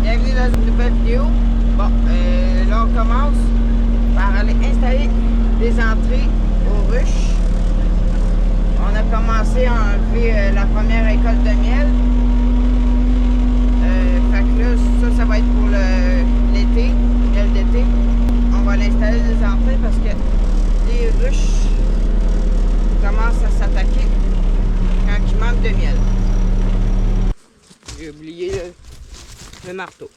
Bienvenue dans une nouvelle vidéo. Bon, là on commence par aller installer des entrées aux ruches. On a commencé à enlever la première récolte de miel. Fait que là, ça va être pour l'été, miel d'été. On va l'installer des entrées parce que les ruches commencent à s'attaquer quand il manque de miel. J'ai oublié le marteau.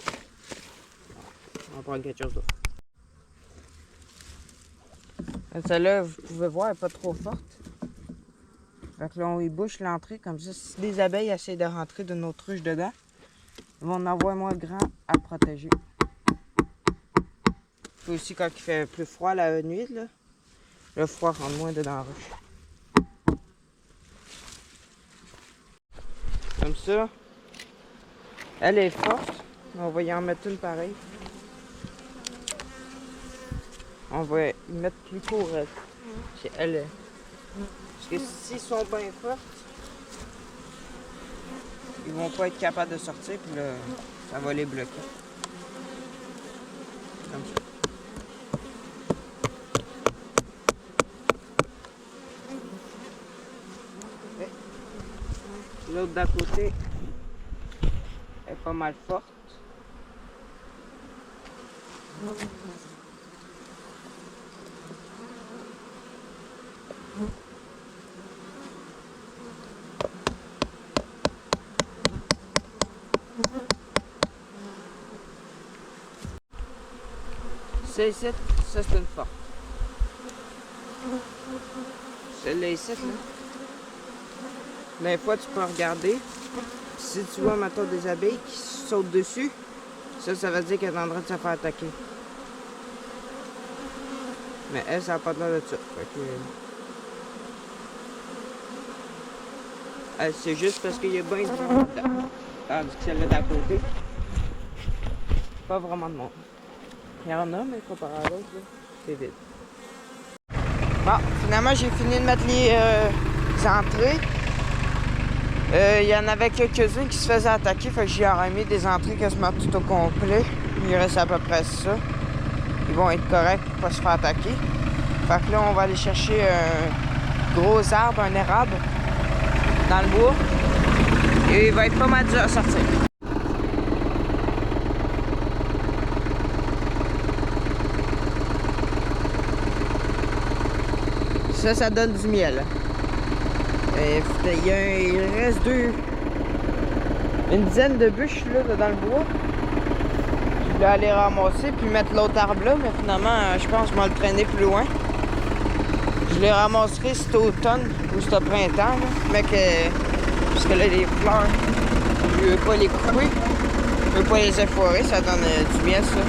On va prendre quelque chose d'autre. Celle-là, vous pouvez voir, elle n'est pas trop forte. Fait que là, on y bouche l'entrée comme ça. Si des abeilles essaient de rentrer de notre ruche dedans, ils vont en avoir moins grand à protéger. Puis aussi, quand il fait plus froid la nuit, là, le froid rentre moins dedans la ruche. Comme ça. Elle est forte. On va y en mettre une pareille. On va y mettre plus court. Elle. Parce que s'ils sont bien fortes, ils vont pas être capables de sortir. Puis là, ça va les bloquer. Comme ça. L'autre d'à côté est pas mal forte. Ça ici, ça c'est une forte. Celle-là ici, là. Des fois, tu peux regarder. Si tu vois, maintenant des abeilles qui sautent dessus, ça veut dire qu'elle est en train de se faire attaquer. Mais elle, ça n'a pas l'air de ça. C'est juste parce qu'il y a bien de monde dedans. Tandis que celle-là d'à côté, pas vraiment de monde. Il y en a, mais comparé à l'autre, c'est vide. Bon, finalement, j'ai fini de mettre les entrées. Il y en avait quelques-unes qui se faisaient attaquer, fait que j'ai remis des entrées quasiment tout au complet. Il reste à peu près ça. Ils vont être corrects pour ne pas se faire attaquer. Fait que là, on va aller chercher un gros arbre, un érable, dans le bois. Et il va être pas mal dur à sortir. Ça donne du miel. Il reste une dizaine de bûches là, dans le bois. Je voulais aller ramasser puis mettre l'autre arbre là, mais finalement, je pense que je vais le traîner plus loin. Je les ramasserai cet automne ou cet printemps, là, mais parce que là, les fleurs, je ne veux pas les couper, je ne veux pas les effoirer, ça donne du miel, ça.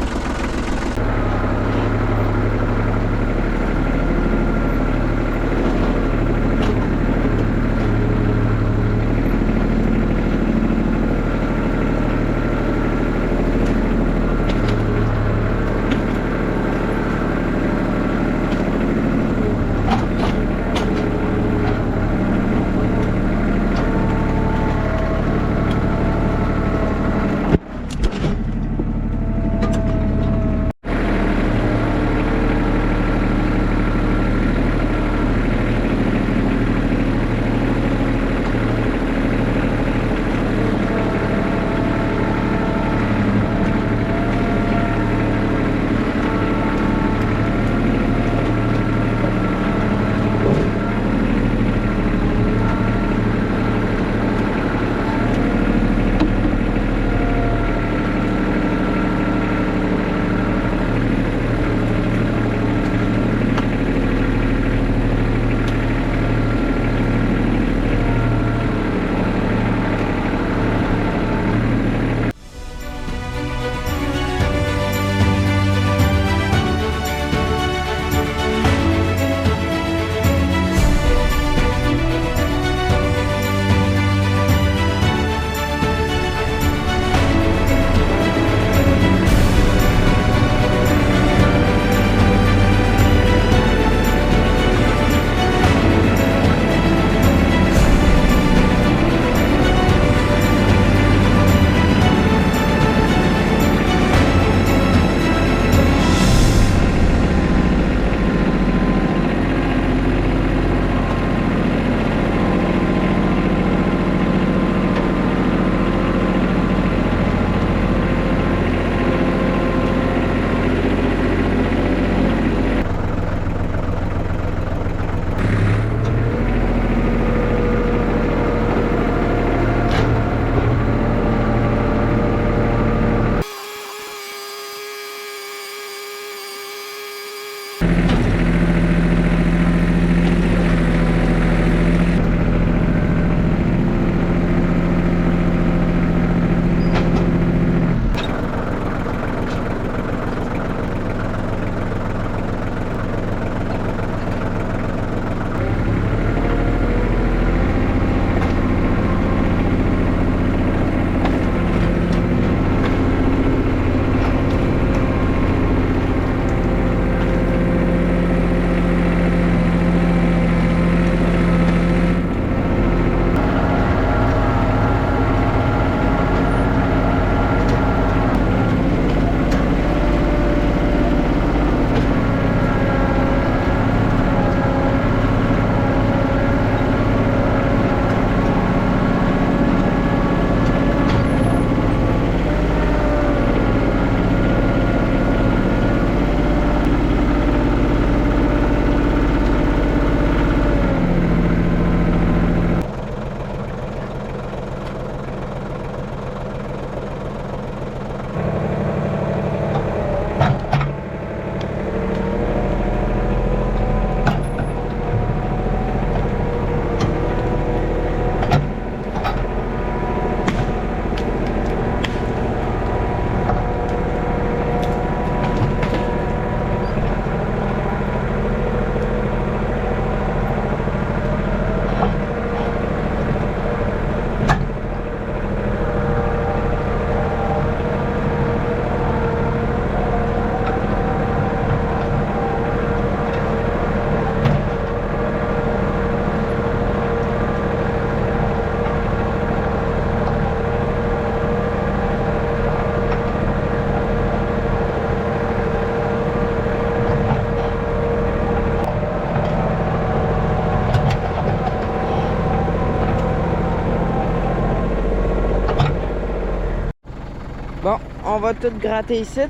on va tout gratter ici.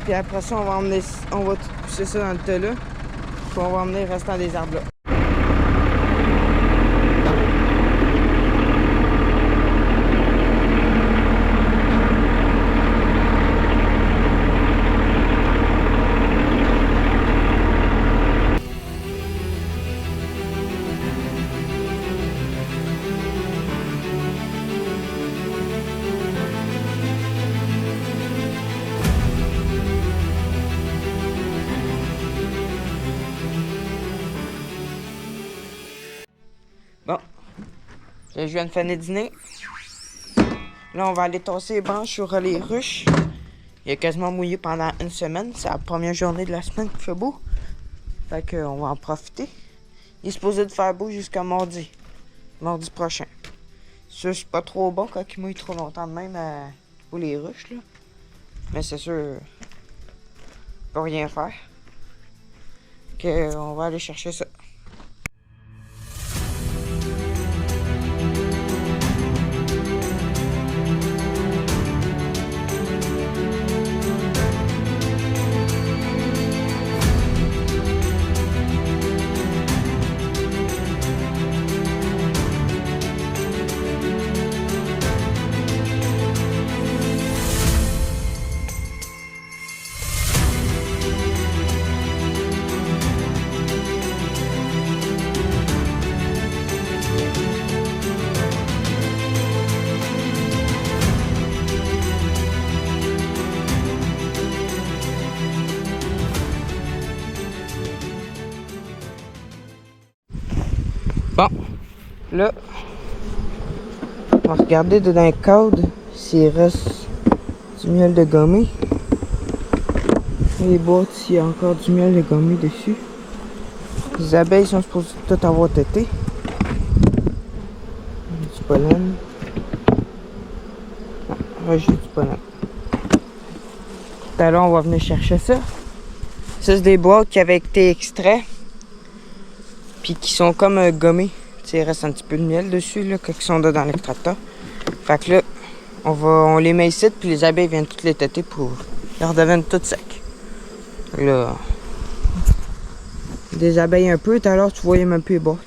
Puis après ça, on va tout pousser ça dans le tas là. Puis on va emmener le restant des arbres là. Bon, là, je viens de finir de dîner. Là, on va aller tasser les branches sur les ruches. Il a quasiment mouillé pendant une semaine. C'est la première journée de la semaine qu'il fait beau. Fait qu'on va en profiter. Il est supposé de faire beau jusqu'à mardi. Mardi prochain. Ça, c'est pas trop bon quand il mouille trop longtemps de même pour les ruches, là. Mais c'est sûr, on peut rien faire. On va aller chercher ça. Bon, là, on va regarder dedans le cadre s'il reste du miel de gommée. Les boîtes, s'il y a encore du miel de gommée dessus. Les abeilles sont supposées tout avoir tété. Du pollen. Non, j'ai du pollen. Tout à l'heure, on va venir chercher ça. Ça, c'est des boîtes qui avaient été extraits. Puis qui sont comme gommés. Tu sais, il reste un petit peu de miel dessus, là, quand ils sont dans l'extracteur. Fait que là, on les met ici, puis les abeilles viennent toutes les têter pour qu'ils redeviennent toutes secs. Là, des abeilles un peu, tout à l'heure, tu voyais même plus les boîtes.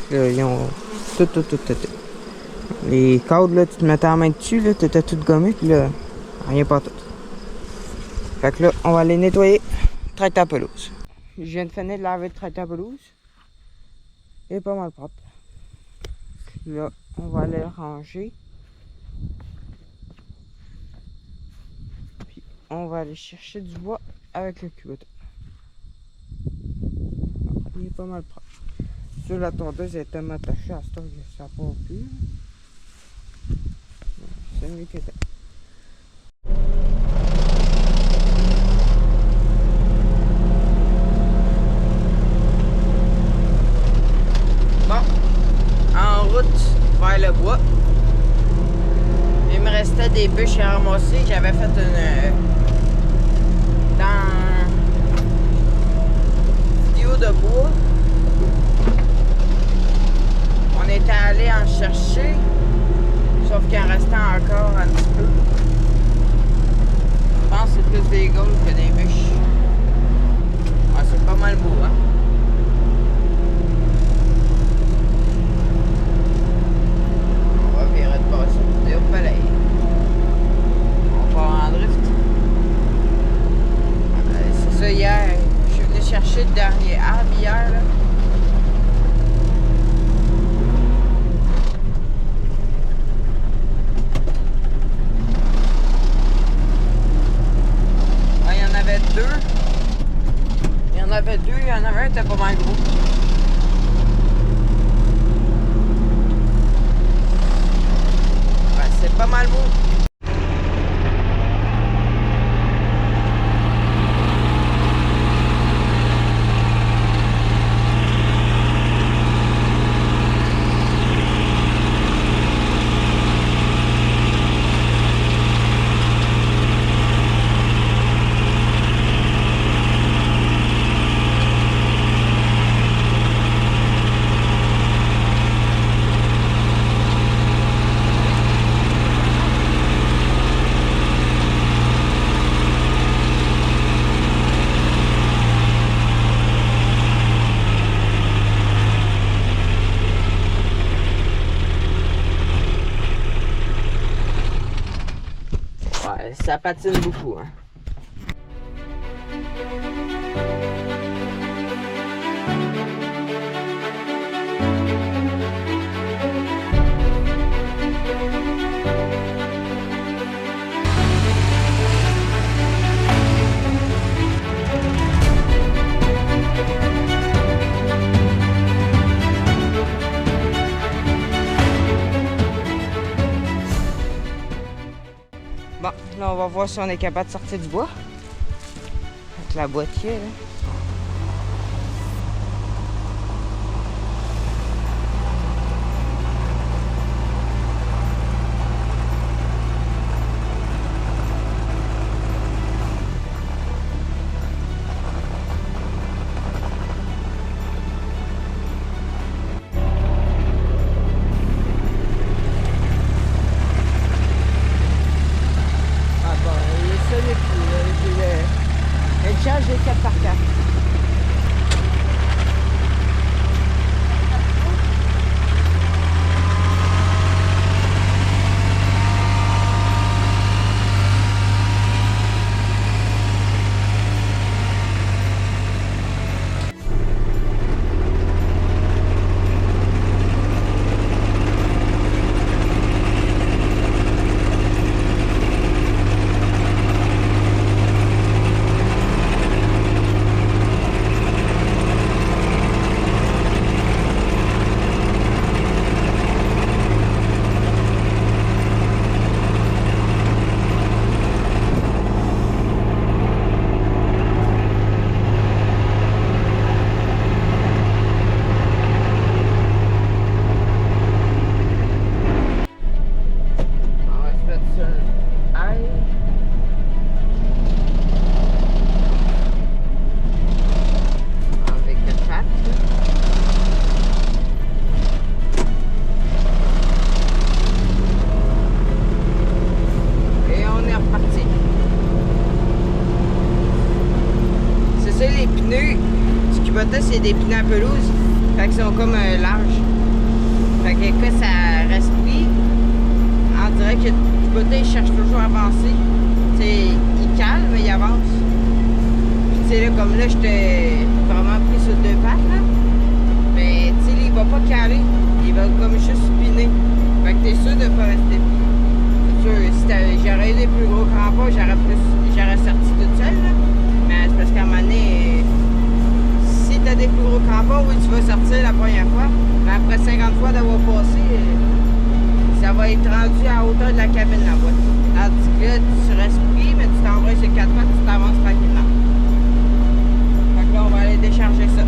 Là, ils ont tout têté. Les cadres, là, tu te mettais la main dessus, là, t'étais tout gommé, puis là, rien pas tout. Fait que là, on va les nettoyer, traiter la pelouse. Je viens de finir de laver le tracteur à pelouse. Il est pas mal propre. Là, on va aller le ranger. Puis, on va aller chercher du bois avec le cubotin. Il est pas mal propre. Sur la tondeuse, elle est tellement attachée à ce temps que ça part plus. C'est mieux que ça. Vers le bois. Il me restait des bûches à ramasser. J'avais fait une dans vidéo de bois. On était allé en chercher, sauf qu'il en restait encore un petit peu. Je pense que c'est plus des gaules que des bûches. Ah, c'est pas mal beau, hein? On va en drift. C'est ça, hier, je suis venu chercher le dernier arbre hier. Là. Ah, il y en avait deux. Il y en avait un qui était pas mal gros. C'est pas mal beau. Ça patine beaucoup. Hein. Bon, là, on va voir si on est capable de sortir du bois. Avec la boîtier, là. J'ai 4x4. C'est des pneus à pelouse, fait qu'ils sont comme larges. Fait que quand ça respire, on dirait que du côté il cherche toujours à avancer. T'sais, il calme, mais il avance. Puis là, comme là, j'étais vraiment pris sur 2 pattes, là. Mais tu sais, il va pas caler, il va comme juste spinner. Fait que t'es sûr de pas rester pris. C'est sûr, si j'aurais eu des plus gros crampons, j'aurais sorti toute seule, là. Mais c'est parce qu'à un moment donné, si tu as des plus gros crampons, oui, tu vas sortir la première fois. Mais après 50 fois d'avoir passé, ça va être rendu à hauteur de la cabine, la boîte. Tandis que là, tu restes pris, mais tu t'envoies sur 4 pattes, tu t'avances tranquillement. Fait que là, on va aller décharger ça.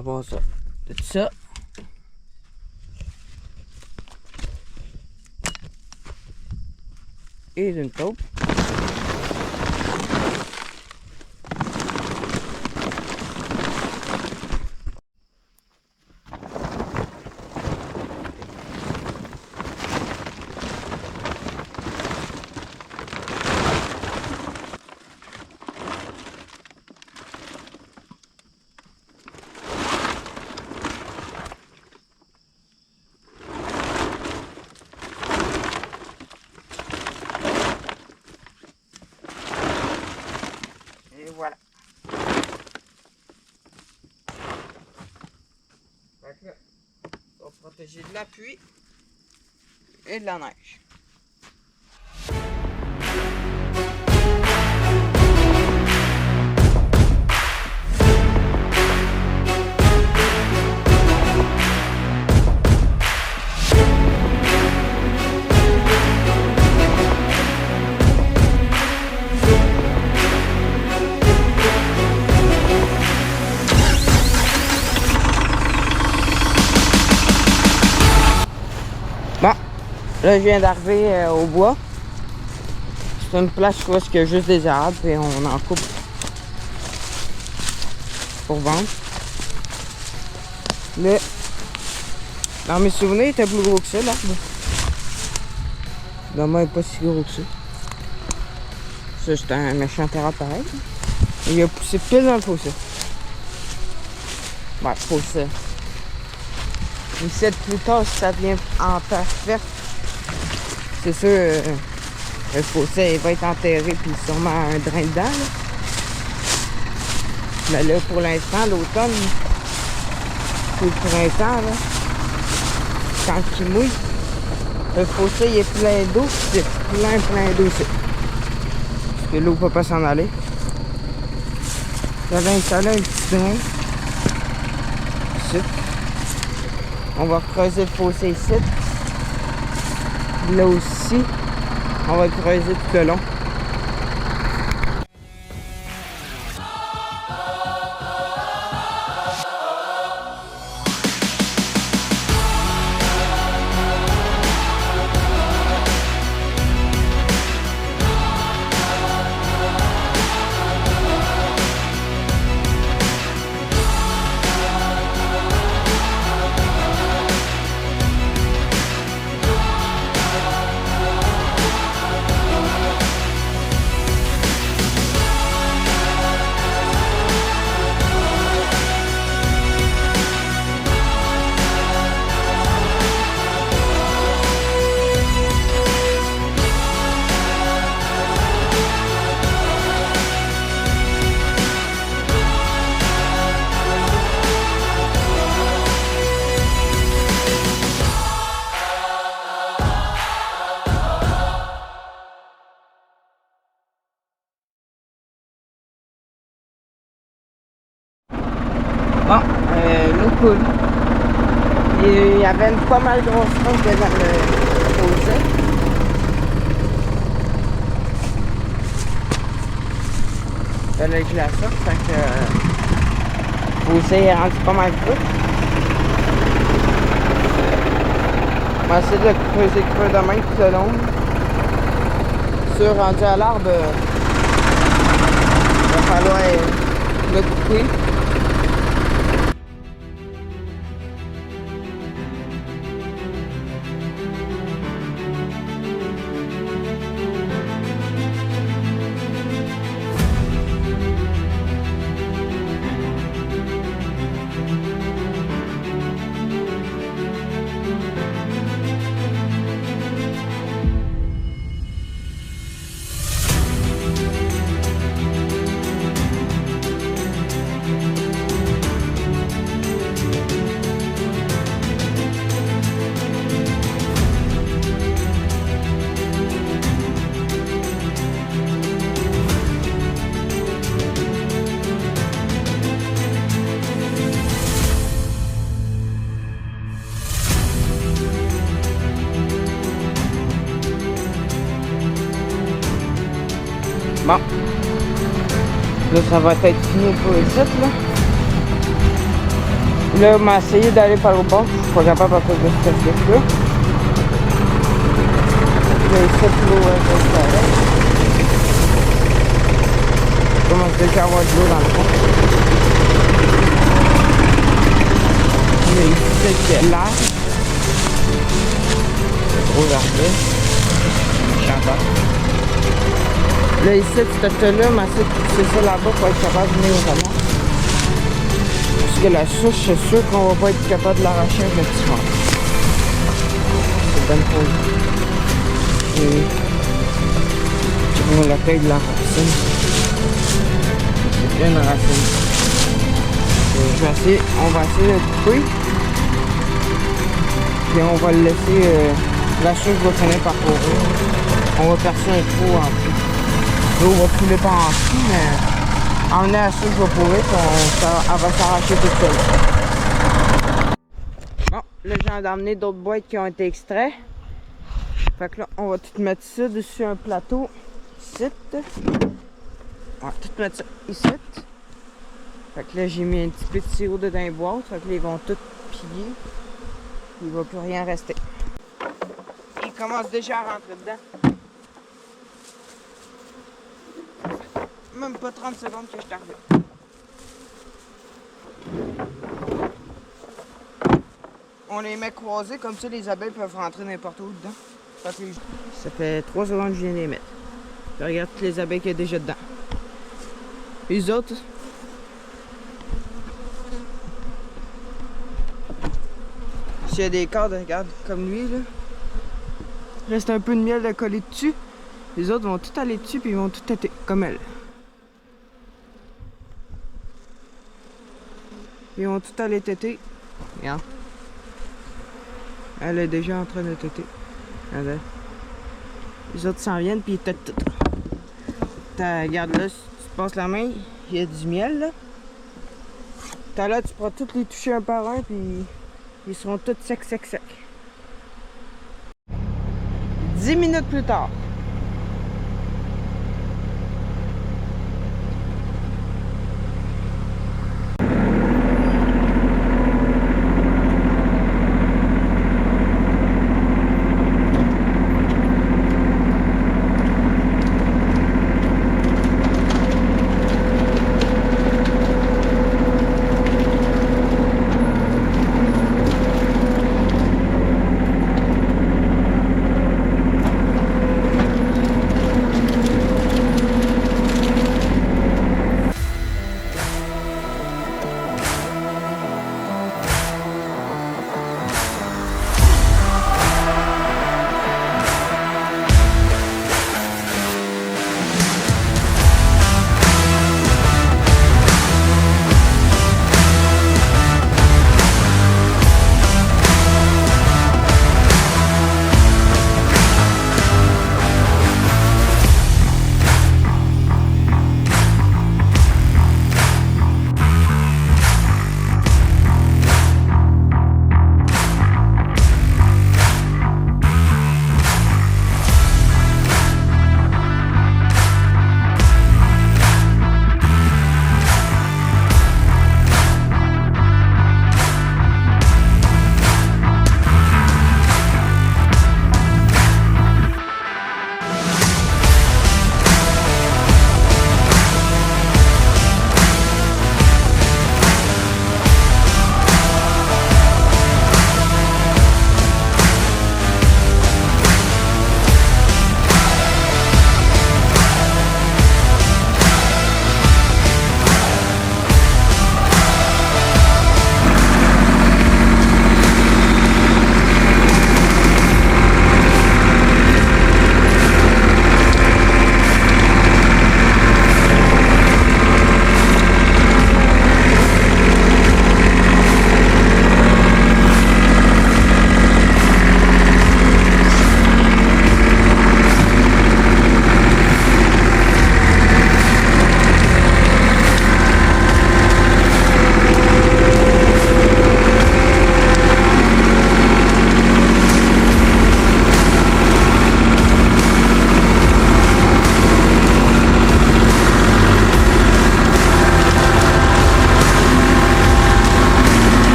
Avoir ça, tout ça. Et une taupe. Voilà. Fait que là, on va protéger de l'appui. et de la neige. Bon, là je viens d'arriver au bois. C'est une place où il y a juste des arbres et on en coupe pour vendre. Là, dans mes souvenirs, il était plus gros que ça l'arbre. Dans moi, il n'est pas si gros que ça. Ça, c'est un méchant terrain pareil. Il a poussé pile dans le fossé. Ouais, fossé. Ici, plus tard, si ça vient en terre verte, c'est sûr, le fossé il va être enterré puis sûrement un drain dedans. Là. Mais là, pour l'instant, l'automne, c'est le printemps, là, quand il mouille, le fossé il est plein d'eau, c'est plein d'eau ici. Parce que l'eau ne peut pas s'en aller. J'avais installé un petit drain. Ici. On va creuser le fossé ici. Là aussi, on va creuser tout le long. Bon, l'eau coule. Il y avait une pas mal grosse roche dans le fossé. Fallait que je la sorte, fait que le fossé est rendu pas mal creux. On va essayer de le creuser creux de même tout le long. Sur rendu à l'arbre, il va falloir le couper. Bon. Là, ça va être fini pour les sites, là. Là, on m'a essayé d'aller par le bord. Je suis pas capable à cause de ce là. Les sites, l'eau est pareil. Je commence déjà à avoir de l'eau dans le fond. Mais ici, c'est l'air. C'est trop verdé. Chantant. Là, ici, cette là, mais c'est ça là-bas pour être capable de venir au ramas. Parce que la souche, c'est sûr qu'on va pas être capable de l'arracher avec le petit vent. C'est bonne pause. Et on la taille de la racine. C'est une racine. On va essayer de couper. Puis on va le laisser La sucre va finir par courir. On va percer un trou en dessous. L'eau va couler par en dessous, mais en venant la sucre va pourrir, puis elle va s'arracher toute seule. Bon, là j'ai emmené d'autres boîtes qui ont été extraites. Fait que là, on va tout mettre ça dessus un plateau. Ici. On va tout mettre ça ici. Fait que là, j'ai mis un petit peu de sirop dedans les boîtes. Fait que là, ils vont tout piller. Il va plus rien rester. Il commence déjà à rentrer dedans. Même pas 30 secondes que je t'arrive. On les met croisés, comme ça les abeilles peuvent rentrer n'importe où dedans. Ça fait 3 secondes que je viens de les mettre. Je regarde toutes les abeilles qu'il y a déjà dedans. Les autres, s'il y a des cordes, regarde, comme lui, là. Il reste un peu de miel de coller dessus. Les autres vont tout aller dessus puis ils vont tout têter, comme elle. Ils vont tout aller têter. Regarde. Elle est déjà en train de têter. Regarde. Les autres s'en viennent puis ils têtent tout. Regarde là, si tu te passes la main, il y a du miel là. T'as là, tu pourras tous les toucher un par un puis ils seront tous secs. 10 minutes plus tard.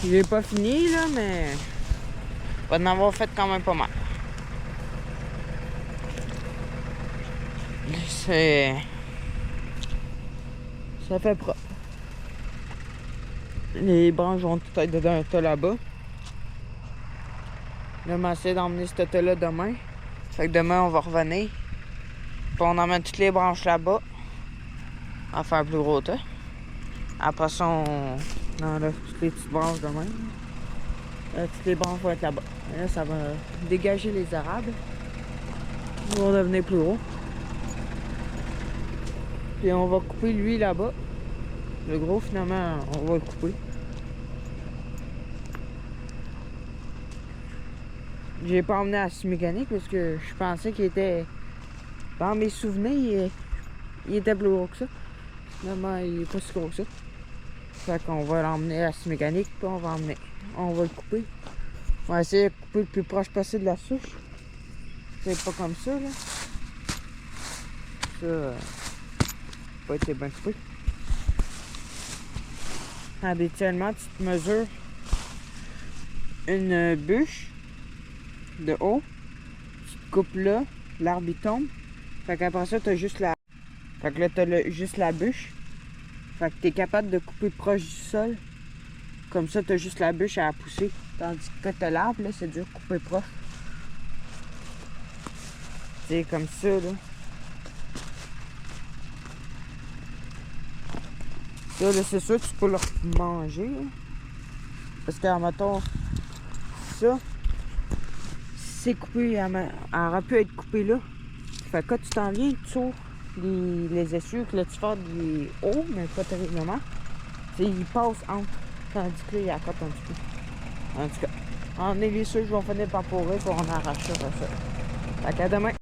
J'ai pas fini là, mais va en avoir fait quand même pas mal. C'est... Ça fait propre. Les branches vont tout être dans un tas là-bas. Là, on va essayer d'emmener ce tas-là demain. Fait que demain, on va revenir. Puis on emmène toutes les branches là-bas. On va faire un plus gros tas. Après ça, on enlève toutes les petites branches demain. Toutes les branches vont être là-bas. Là, ça va dégager les érables. Ils vont devenir plus gros. Puis on va couper lui là-bas. Le gros, finalement, on va le couper. J'ai pas emmené à scie mécanique parce que je pensais qu'il était... Dans mes souvenirs, il était plus gros que ça. Finalement, il est pas si gros que ça. Fait qu'on va l'emmener à scie mécanique, puis on va le couper. On va essayer de couper le plus proche possible de la souche. C'est pas comme ça, là. Ça, pas été bien coupé. Habituellement, tu te mesures une bûche de haut, tu te coupes là, l'arbre il tombe. Fait qu'après ça, t'as juste la... Fait que là, t'as juste la bûche. Fait que t'es capable de couper proche du sol. Comme ça, t'as juste la bûche à pousser. Tandis que t'as l'arbre, là, c'est dur de couper proche. C'est comme ça, là. Là, c'est sûr que tu peux le manger. Là. Parce que, mettons, ça, c'est coupé, elle aurait pu être coupée là. Fait que quand tu t'en viens, tu ouvres les essieux, que là, tu fais des hauts, mais pas terriblement. Il passe entre. Tandis que là, il accote un petit peu. En tout cas, on est les sûr, je vais finir par pourrir, pour on arrache ça. Fait qu'à demain.